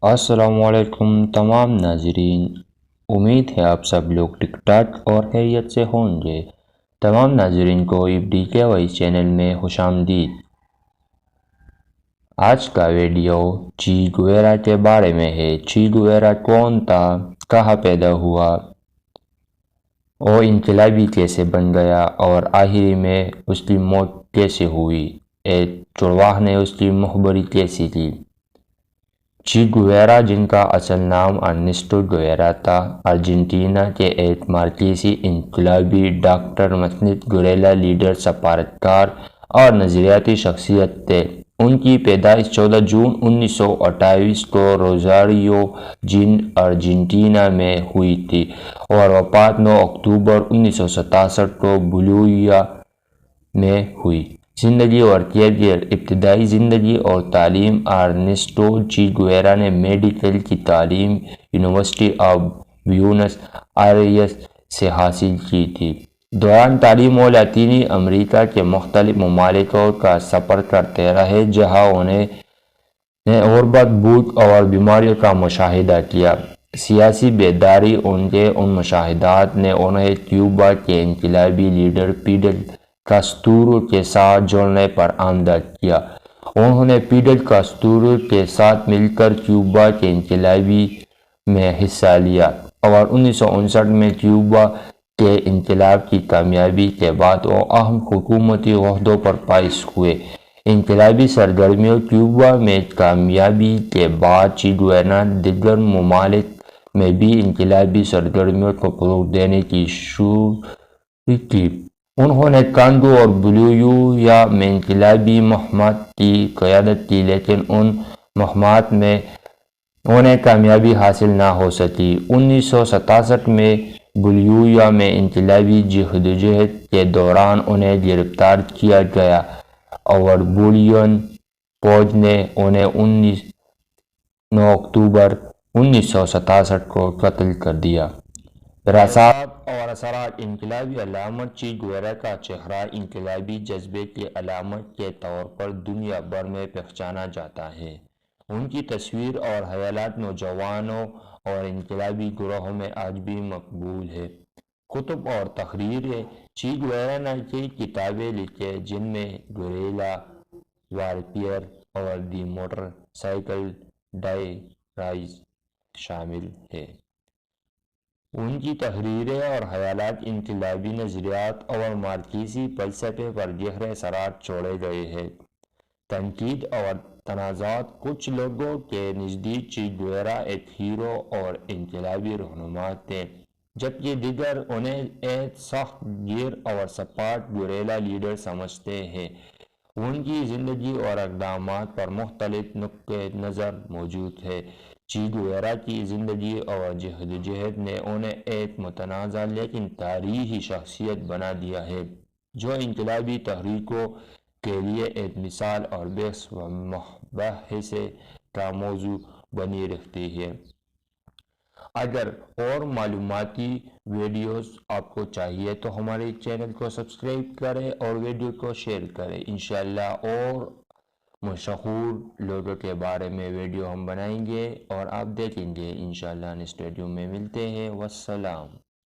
السلام علیکم تمام ناظرین، امید ہے آپ سب لوگ ٹھیک ٹھاک اور خیریت سے ہوں گے۔ تمام ناظرین کو FDKY چینل میں خوش آمدید۔ آج کا ویڈیو چی گویرا کے بارے میں ہے۔ چی گویرا کون تھا، کہاں پیدا ہوا، وہ انقلابی کیسے بن گیا اور آخر میں اس کی موت کیسے ہوئی، ایک چرواہ نے اس کی مخبری کیسی کی۔ چی گویرا، جن کا اصل نام ارنیسٹو گویرا تھا، ارجنٹینا کے ایک مارکسیسٹ انقلابی ڈاکٹر، مصنف، گوریلا لیڈر، سفارتکار اور نظریاتی شخصیت تھے۔ ان کی پیدائش 14 جون 1928 کو روزاریو، ارجنٹینا میں ہوئی تھی اور وفات 9 اکتوبر 1967 کو بولیویا میں ہوئی۔ زندگی اور کیریئر۔ ابتدائی زندگی اور تعلیم۔ ارنیسٹو چی گویرا نے میڈیکل کی تعلیم یونیورسٹی آف بیونس آئرس سے حاصل کی تھی۔ دوران تعلیم وہ لاطینی امریکا کے مختلف ممالک کا سفر کرتے رہے، جہاں انہوں نے غربت، بھوک اور بیماریوں کا مشاہدہ کیا۔ سیاسی بیداری۔ ان کے ان مشاہدات نے انہیں کیوبا کے انقلابی لیڈر فیڈل کاسترو کے ساتھ جڑنے پر آمادہ کیا۔ انہوں نے فیڈل کاسترو کے ساتھ مل کر کیوبا کے انقلاب میں حصہ لیا اور 1959 میں کیوبا کے انقلاب کی کامیابی کے بعد وہ اہم حکومتی عہدوں پر فائز ہوئے۔ انقلابی سرگرمیوں۔ کیوبا میں کامیابی کے بعد چی گویرا نے دیگر ممالک میں بھی انقلابی سرگرمیوں کو فروغ دینے کی شروع کی۔ انہوں نے کانگو اور بولیویا میں انقلابی مہمات کی قیادت کی، لیکن ان مہمات میں انہیں کامیابی حاصل نہ ہو سکی۔ 1967 میں بولیویا میں انقلابی جدوجہد کے دوران انہیں گرفتار کیا گیا اور بولیوین فوج نے انہیں 9 اکتوبر 1967 کو قتل کر دیا۔ وراثت اور اثرات۔ انقلابی علامت۔ چی گویرا کا چہرہ انقلابی جذبے کی علامت کے طور پر دنیا بھر میں پہچانا جاتا ہے۔ ان کی تصویر اور خیالات نوجوانوں اور انقلابی گروہوں میں آج بھی مقبول ہیں۔ کتب اور تحریریں۔ چی گویرا نے کئی کتابیں لکھی جن میں گوریلا وارفیئر اور دی موٹر سائیکل ڈائیریز شامل ہیں۔ ان کی تحریریں اور خیالات انقلابی نظریات اور مارکسیسٹ فلسفے پر گہرے اثرات چھوڑے گئے ہیں۔ تنقید اور تنازعات۔ کچھ لوگوں کے نزدیک چی گویرا ایک ہیرو اور انقلابی رہنما تھے، جبکہ دیگر انہیں ایک سخت گیر اور سپاٹ گوریلا لیڈر سمجھتے ہیں۔ ان کی زندگی اور اقدامات پر مختلف نقطۂ نظر موجود ہیں۔ چی گویرا کی زندگی اور جدوجہد نے انہیں ایک متنازع لیکن تاریخی شخصیت بنا دیا ہے، جو انقلابی تحریکوں کے لیے ایک مثال اور بحث و مباحثے کا موضوع بنی رہتی ہے۔ اگر اور معلوماتی ویڈیوز آپ کو چاہیے تو ہمارے چینل کو سبسکرائب کریں اور ویڈیو کو شیئر کریں۔ انشاءاللہ اور مشہور لوگوں کے بارے میں ویڈیو ہم بنائیں گے اور آپ دیکھیں گے۔ انشاءاللہ نیکسٹ ویڈیو میں ملتے ہیں۔ والسلام۔